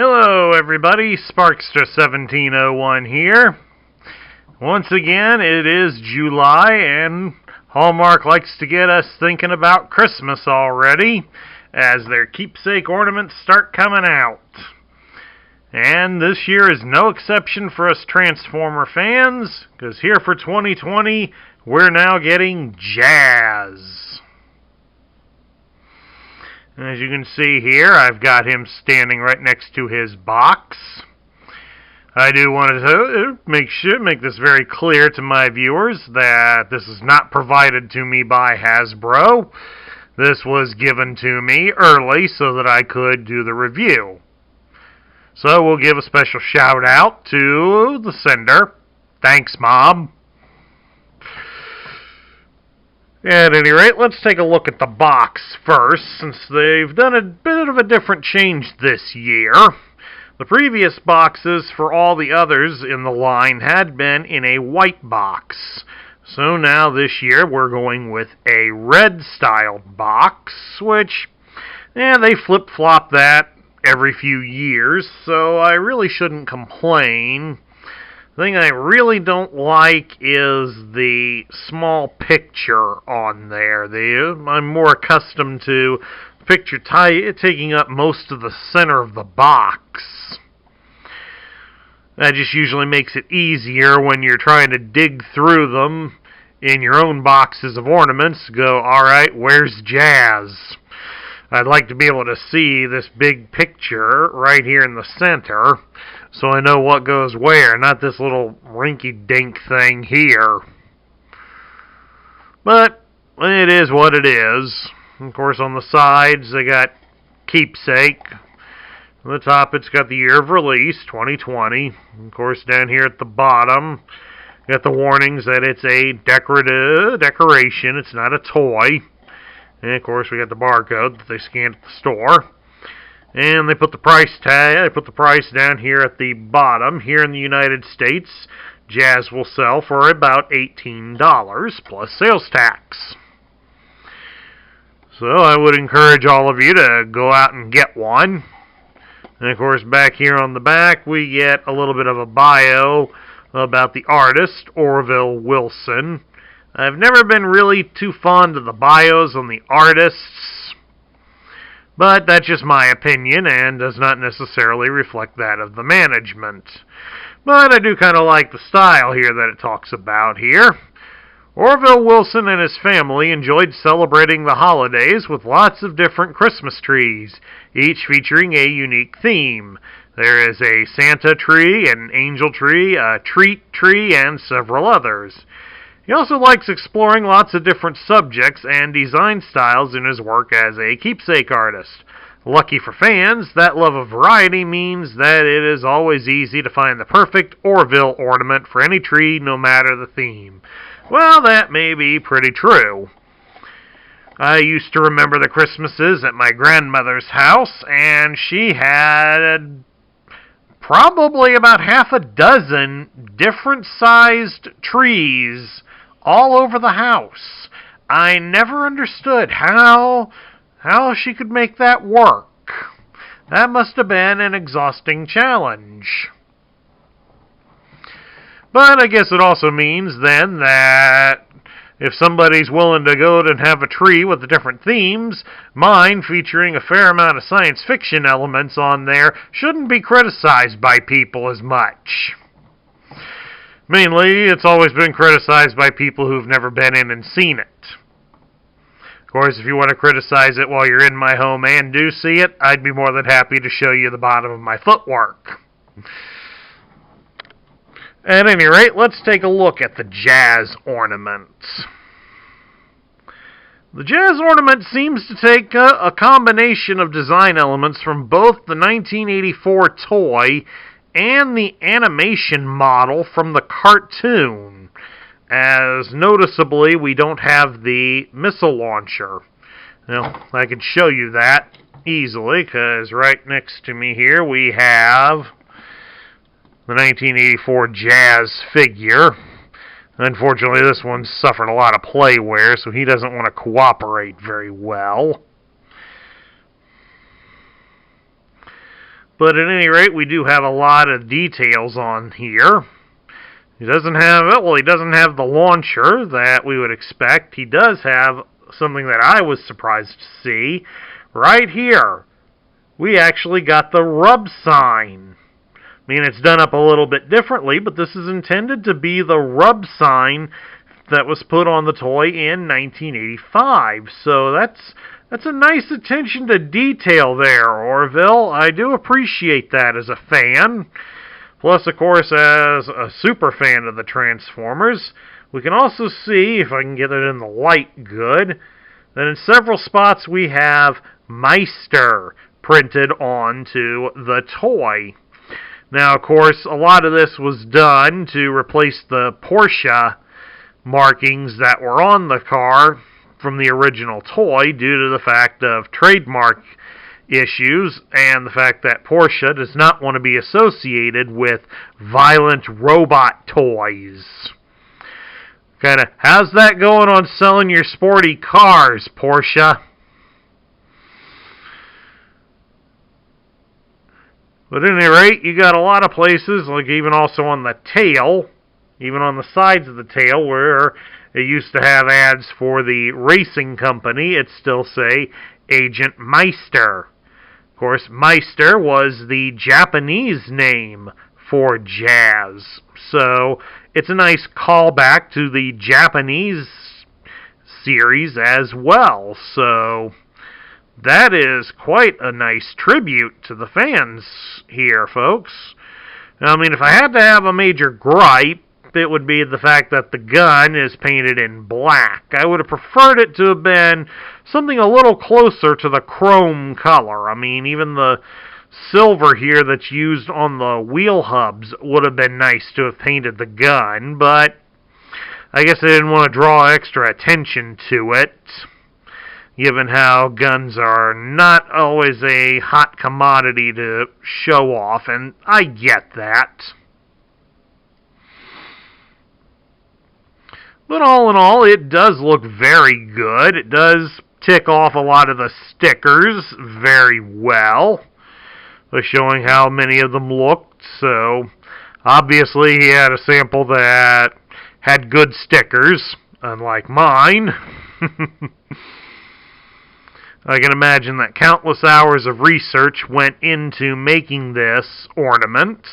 Hello everybody, Sparkster1701 here. Once again, it is July and Hallmark likes to get us thinking about Christmas already as their keepsake ornaments start coming out. And this year is no exception for us Transformer fans, because here for 2020, we're now getting Jazz. As you can see here, I've got him standing right next to his box. I do want to make this very clear to my viewers that this is not provided to me by Hasbro. This was given to me early so that I could do the review. So we'll give a special shout out to the sender. Thanks, Mom. At any rate, let's take a look at the box first, since they've done a bit of a different change this year. The previous boxes for all the others in the line had been in a white box. So now this year we're going with a red-styled box, which, they flip-flop that every few years, so I really shouldn't complain. The thing I really don't like is the small picture on there. I'm more accustomed to the picture taking up most of the center of the box. That just usually makes it easier when you're trying to dig through them in your own boxes of ornaments. Go, alright, where's Jazz? I'd like to be able to see this big picture right here in the center, so I know what goes where, not this little rinky-dink thing here. But it is what it is. Of course, on the sides, they got keepsake. On the top, it's got the year of release, 2020. Of course, down here at the bottom, got the warnings that it's a decoration. It's not a toy. And, of course, we got the barcode that they scanned at the store. And they put the price down here at the bottom. Here in the United States, Jazz will sell for about $18 plus sales tax. So I would encourage all of you to go out and get one. And, of course, back here on the back, we get a little bit of a bio about the artist, Orville Wilson. I've never been really too fond of the bios on the artists, but that's just my opinion and does not necessarily reflect that of the management. But I do kind of like the style here that it talks about here. Orville Wilson and his family enjoyed celebrating the holidays with lots of different Christmas trees, each featuring a unique theme. There is a Santa tree, an angel tree, a treat tree, and several others. He also likes exploring lots of different subjects and design styles in his work as a keepsake artist. Lucky for fans, that love of variety means that it is always easy to find the perfect Orville ornament for any tree, no matter the theme. Well, that may be pretty true. I used to remember the Christmases at my grandmother's house, and she had probably about half a dozen different-sized trees all over the house. I never understood how she could make that work. That must have been an exhausting challenge. But I guess it also means then that if somebody's willing to go and have a tree with the different themes, mine featuring a fair amount of science fiction elements on there shouldn't be criticized by people as much. Mainly, it's always been criticized by people who've never been in and seen it. Of course, if you want to criticize it while you're in my home and do see it, I'd be more than happy to show you the bottom of my footwork. At any rate, let's take a look at the Jazz ornaments. The Jazz ornament seems to take a combination of design elements from both the 1984 toy and the animation model from the cartoon, as noticeably we don't have the missile launcher. Now, I could show you that easily, because right next to me here we have the 1984 Jazz figure. Unfortunately, this one suffered a lot of play wear, so he doesn't want to cooperate very well. But at any rate, we do have a lot of details on here. He doesn't have it. Well, he doesn't have the launcher that we would expect. He does have something that I was surprised to see. Right here, we actually got the rub sign. I mean, it's done up a little bit differently, but this is intended to be the rub sign that was put on the toy in 1985. So that's a nice attention to detail there, Orville. I do appreciate that as a fan. Plus, of course, as a super fan of the Transformers, we can also see, if I can get it in the light good, that in several spots we have Meister printed onto the toy. Now, of course, a lot of this was done to replace the Porsche markings that were on the car from the original toy due to the fact of trademark issues and the fact that Porsche does not want to be associated with violent robot toys. How's that going on selling your sporty cars, Porsche? But at any rate, you got a lot of places, like even also on the tail, even on the sides of the tail, where it used to have ads for the racing company, it still say Agent Meister. Of course, Meister was the Japanese name for Jazz. So it's a nice callback to the Japanese series as well. So that is quite a nice tribute to the fans here, folks. Now, I mean, if I had to have a major gripe, it would be the fact that the gun is painted in black. I would have preferred it to have been something a little closer to the chrome color. I mean, even the silver here that's used on the wheel hubs would have been nice to have painted the gun, but I guess I didn't want to draw extra attention to it, given how guns are not always a hot commodity to show off, and I get that. But all in all, it does look very good. It does tick off a lot of the stickers very well, by showing how many of them looked. So, obviously, he had a sample that had good stickers, unlike mine. I can imagine that countless hours of research went into making this ornament.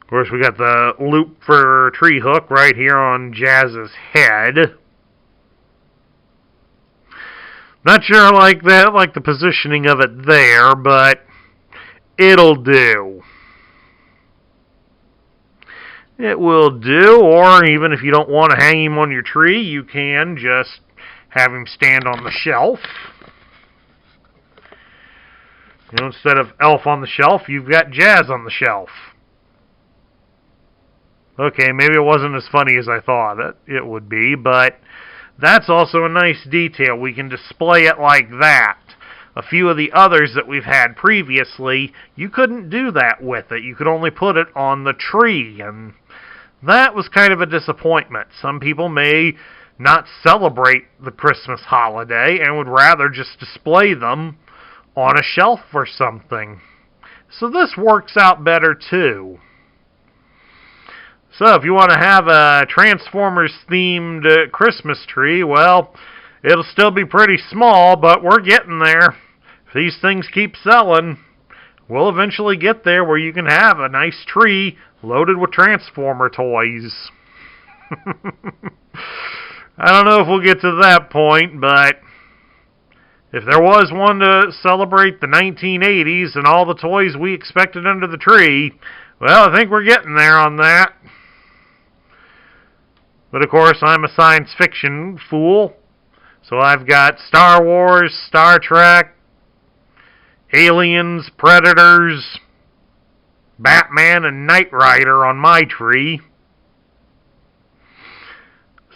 Of course, we got the loop for tree hook right here on Jazz's head. Not sure I like that, like the positioning of it there, but it'll do. It will do, or even if you don't want to hang him on your tree, you can just have him stand on the shelf. You know, instead of Elf on the shelf, you've got Jazz on the shelf. Okay, maybe it wasn't as funny as I thought it would be, but that's also a nice detail. We can display it like that. A few of the others that we've had previously, you couldn't do that with it. You could only put it on the tree, and that was kind of a disappointment. Some people may not celebrate the Christmas holiday and would rather just display them on a shelf or something. So this works out better too. So if you want to have a Transformers-themed Christmas tree, well, it'll still be pretty small, but we're getting there. If these things keep selling, we'll eventually get there where you can have a nice tree loaded with Transformer toys. I don't know if we'll get to that point, but if there was one to celebrate the 1980s and all the toys we expected under the tree, well, I think we're getting there on that. But of course, I'm a science fiction fool, so I've got Star Wars, Star Trek, Aliens, Predators, Batman, and Knight Rider on my tree.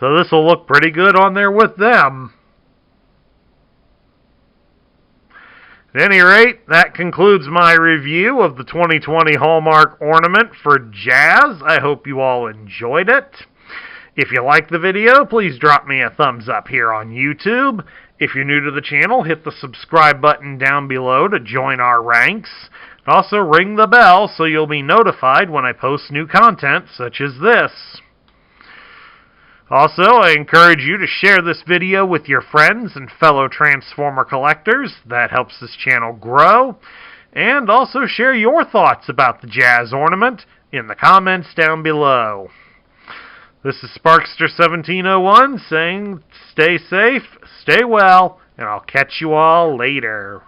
So this will look pretty good on there with them. At any rate, that concludes my review of the 2020 Hallmark Ornament for Jazz. I hope you all enjoyed it. If you liked the video, please drop me a thumbs up here on YouTube. If you're new to the channel, hit the subscribe button down below to join our ranks. Also ring the bell so you'll be notified when I post new content such as this. Also, I encourage you to share this video with your friends and fellow Transformer collectors. That helps this channel grow. And also share your thoughts about the Jazz Ornament in the comments down below. This is Sparkster1701 saying stay safe, stay well, and I'll catch you all later.